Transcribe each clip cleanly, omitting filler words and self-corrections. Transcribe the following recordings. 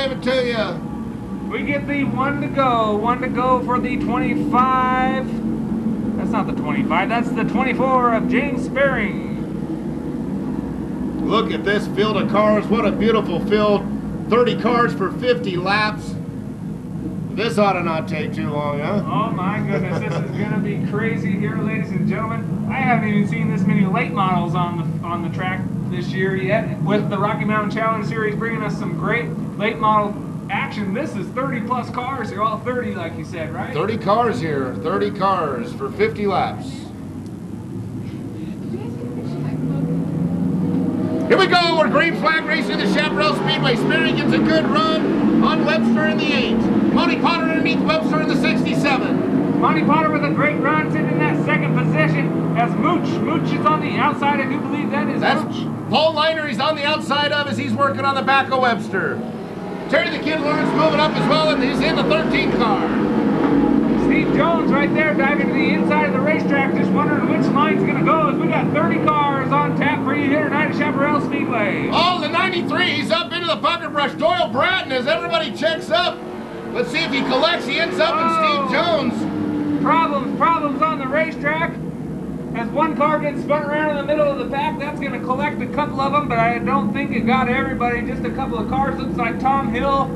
give it to you. We get the one to go for the 25. That's not the 25, that's the 24 of James Spearing. Look at this field of cars. What a beautiful field. 30 cars for 50 laps. This ought to not take too long, huh? Oh my goodness, this is gonna be crazy here, ladies and gentlemen. I haven't even seen this many late models on the track this year yet. With the Rocky Mountain Challenge Series bringing us some great late model action. This is 30 plus cars. They're all 30 like you said, right? 30 cars here. 30 cars for 50 laps. Here we go. We're green flag racing the Chaparral Speedway. Spearing gets a good run on Webster in the 8. Monty Potter underneath Webster in the 67. Monty Potter with a great run, sitting in that second position as Mooch. Mooch is on the outside. I do believe that is Mooch. Paul Liner, he's on the outside of as he's working on the back of Webster. Terry the Kid Lawrence moving up as well, and he's in the 13 car. Steve Jones right there diving to the inside of the racetrack, just wondering which line's going to go, as we got 30 cars on tap for you here tonight at Chaparral Speedway. Oh, the 93, he's up into the pucker brush. Doyle Bratton, as everybody checks up. Let's see if he collects. He ends up in Steve Jones. Problems on the racetrack. As one car gets spun around in the middle of the pack, that's going to collect a couple of them, but I don't think it got everybody. Just a couple of cars. Looks like Tom Hill,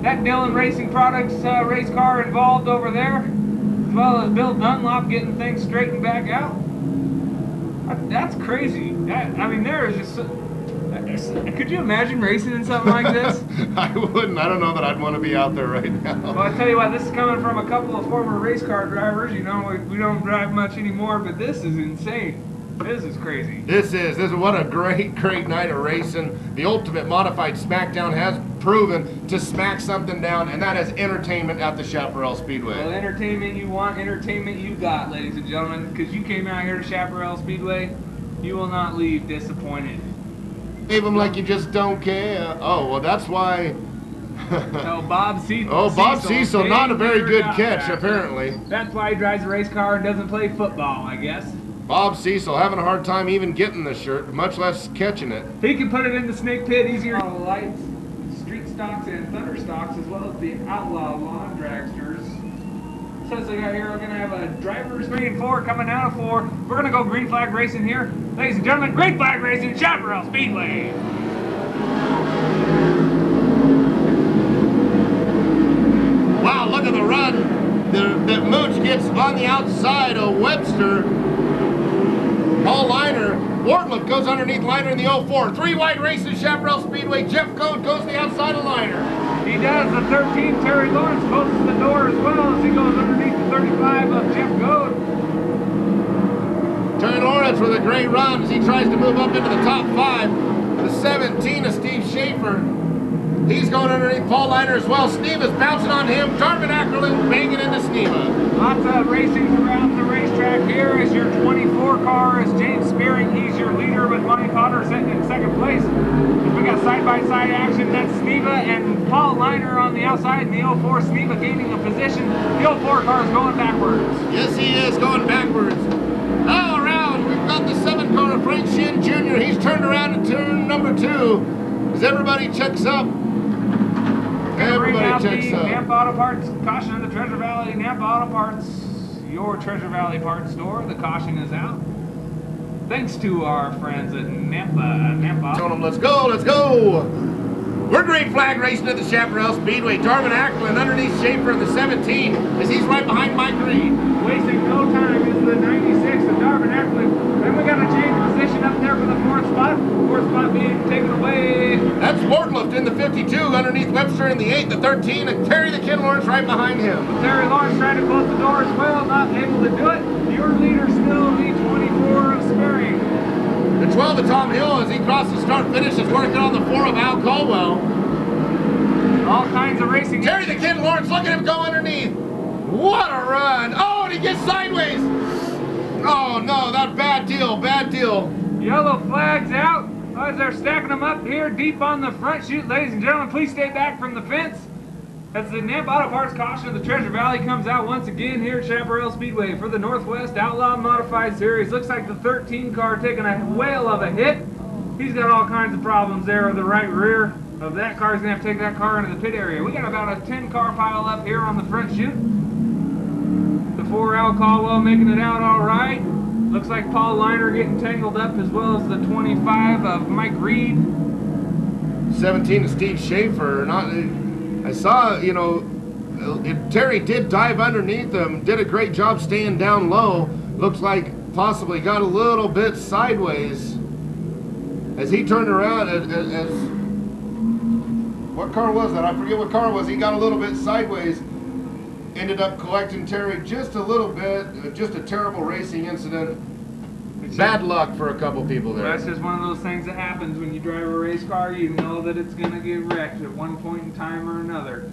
that Dillon Racing Products race car involved over there, as well as Bill Dunlop getting things straightened back out. That's crazy. I mean, there is just... Could you imagine racing in something like this? I wouldn't. I don't know that I'd want to be out there right now. Well, I tell you what, this is coming from a couple of former race car drivers. You know, we don't drive much anymore, but this is insane. This is crazy. This is what a great night of racing. The ultimate Modified Smackdown has proven to smack something down, and that is entertainment at the Chaparral Speedway. Well, entertainment you want, entertainment you got, ladies and gentlemen, because you came out here to Chaparral Speedway, you will not leave disappointed. Leave them like you just don't care. Oh, well, that's why. Oh, Bob Cecil. Oh, Bob Cecil, not a very good catch, apparently. That's why he drives a race car and doesn't play football, I guess. Bob Cecil having a hard time even getting the shirt, much less catching it. He can put it in the snake pit easier. All the lights, street stocks, and thunder stocks, as well as the outlaw lawn dragsters. Says they got here, we're going to have a drivers 3 and 4 coming out of 4. We're going to go green flag racing here. Ladies and gentlemen, green flag racing at Chaparral Speedway. Wow, look at the run that Mooch gets on the outside of Webster. Paul Liner. Wartliff goes underneath Liner in the 04. 3 wide races, Chaparral Speedway. Jeff Goad goes to the outside of Liner. He does. The 13, Terry Lawrence, closes the door as well as he goes underneath the 35 of Jeff Goad. Terry Lawrence with a great run as he tries to move up into the top 5. The 17 of Steve Schaefer. He's going underneath Paul Liner as well. Steve is bouncing on him. Jarvin Ackerlund banging into Sneva. Lots of racing throughout the racetrack here as your 24 car is James Spearing. He's your leader with Monty Potter sitting in second place. We got side-by-side action. That's Sneva and Paul Liner on the outside. In the 04, Sneva gaining a position. The 04 car is going backwards. Yes, he is going backwards. All around, we've got the 7 car of Frank Shin Jr. He's turned around in turn number 2 as everybody checks up. Everybody checks up. Nampa Auto Parts, caution in the Treasure Valley. Nampa Auto Parts, your Treasure Valley parts store. The caution is out. Thanks to our friends at Nampa. Tell them, let's go, let's go. We're green flag racing at the Chaparral Speedway. Jarvin Acklin underneath Schaefer in the 17 as he's right behind Mike Reed. Wasting no time is the 96 of Jarvin Acklin. Then we got to change position up there for the 4th spot. 4th spot being taken away. That's Wartlift in the 52 underneath Webster in the 8, the 13, and Terry the Kid Lawrence right behind him. Terry Lawrence trying to close the door as well, not able to do it. Your leader still the 24 of Spearing. The 12 of Tom Hill as he crosses start finish is working on the 4 of Al Caldwell. All kinds of racing. Terry the Kid Lawrence, look at him go underneath. What a run. Oh, and he gets sideways. Oh no, that bad deal, bad deal. Yellow flags out as they're stacking them up here deep on the front chute. Ladies and gentlemen, please stay back from the fence. As the Nampa Auto Parts caution of the Treasure Valley comes out once again here at Chaparral Speedway for the Northwest Outlaw Modified Series. Looks like the 13 car taking a whale of a hit. He's got all kinds of problems there with the right rear. of that car is going to have to take that car into the pit area. We got about a 10-car pile up here on the front chute. The 4L Caldwell making it out all right. Looks like Paul Liner getting tangled up, as well as the 25 of Mike Reed. 17 of Steve Schaefer. I saw, you know, Terry did dive underneath him, did a great job staying down low. Looks like possibly got a little bit sideways as he turned around. As what car was that? I forget what car it was. He got a little bit sideways. Ended up collecting Terry just a little bit. Just a terrible racing incident. Bad luck for a couple people there. That's just one of those things that happens when you drive a race car. You know that it's going to get wrecked at one point in time or another.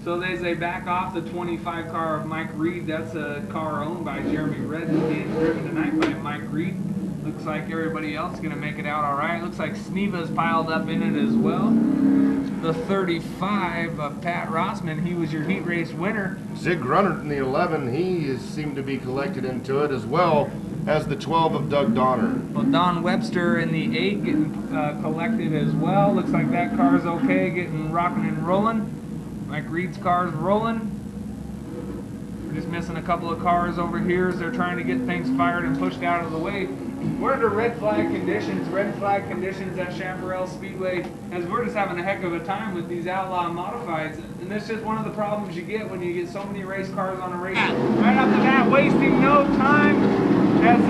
So as they back off the 25 car of Mike Reed, that's a car owned by Jeremy Redden, being driven tonight by Mike Reed. Looks like everybody else is going to make it out all right. Looks like Sneva's piled up in it as well. The 35 of Pat Rossman, he was your heat race winner. Zig Grunnert in the 11, he seemed to be collected into it, as well as the 12 of Doug Donner. Well, Don Webster in the 8 getting collected as well. Looks like that car's okay, getting rocking and rolling. Mike Reed's car's rolling. We're just missing a couple of cars over here as they're trying to get things fired and pushed out of the way. We're under red flag conditions at Chaparral Speedway, as we're just having a heck of a time with these outlaw modifieds. And that's just one of the problems you get when you get so many race cars on a race. Right off the bat, wasting no time, as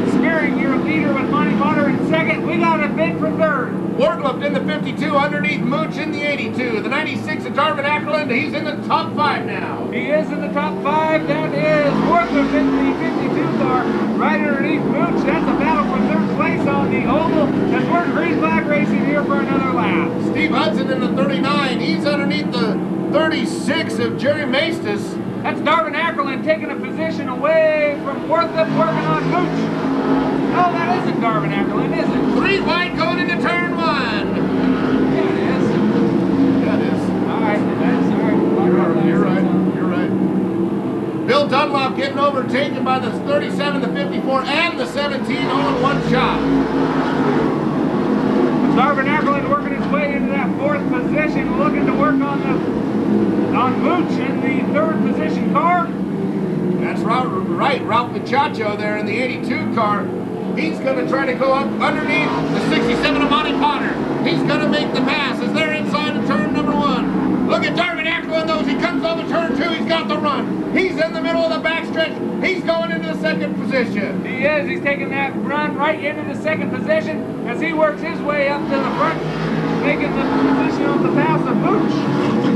Spearing, your leader with Monty Potter in second. We got a bid for third. Wardlip in the 52, underneath Mooch in the 82. The 96 of Darvin Ackerland, he's in the top 5 now. He is in the top 5. That is Wardlip in the 52 car, right underneath Mooch. That's a battle for third place on the oval, as we're green flag racing here for another lap. Steve Hudson in the 39, he's underneath the 36 of Jerry Maestas. That's Darvin Ackerland taking a position away from Wardlip, working on Mooch. No, that isn't Darvin Ackerland, is it? 3 wide going into turn 1. Yeah, it is. Yeah, it is. All right, that's all right. You're right. You're right. Bill Dunlop getting overtaken by the 37, the 54, and the 17 all in one shot. Darvin Ackerland working his way into that 4th position, looking to work on Mooch in the 3rd position car. That's right. Ralph Machacho there in the 82 car. He's going to try to go up underneath the 67 of Monty Potter. He's going to make the pass as they're inside of turn number 1. Look at Darvin Ackerland, though. As he comes over turn 2, he's got the run. He's in the middle of the backstretch. He's going into the 2nd position. He is. He's taking that run right into the 2nd position as he works his way up to the front, making the position on the pass of Mooch.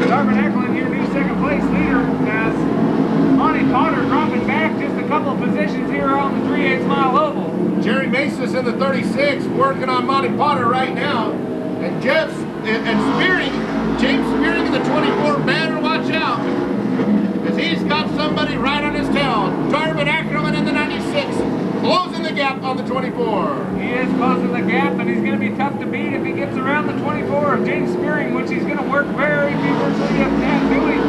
Darvin Ackerland, your new 2nd place leader, as Monty Potter dropping back just a couple of positions here on the 3/8 mile oval. Jerry Maestas in the 36, working on Monty Potter right now. And James Spearing in the 24, better watch out, because he's got somebody right on his tail. Darvin Ackerland in the 96, closing the gap on the 24. He is closing the gap, and he's going to be tough to beat if he gets around the 24 of James Spearing, which he's going to work very feverishly at doing.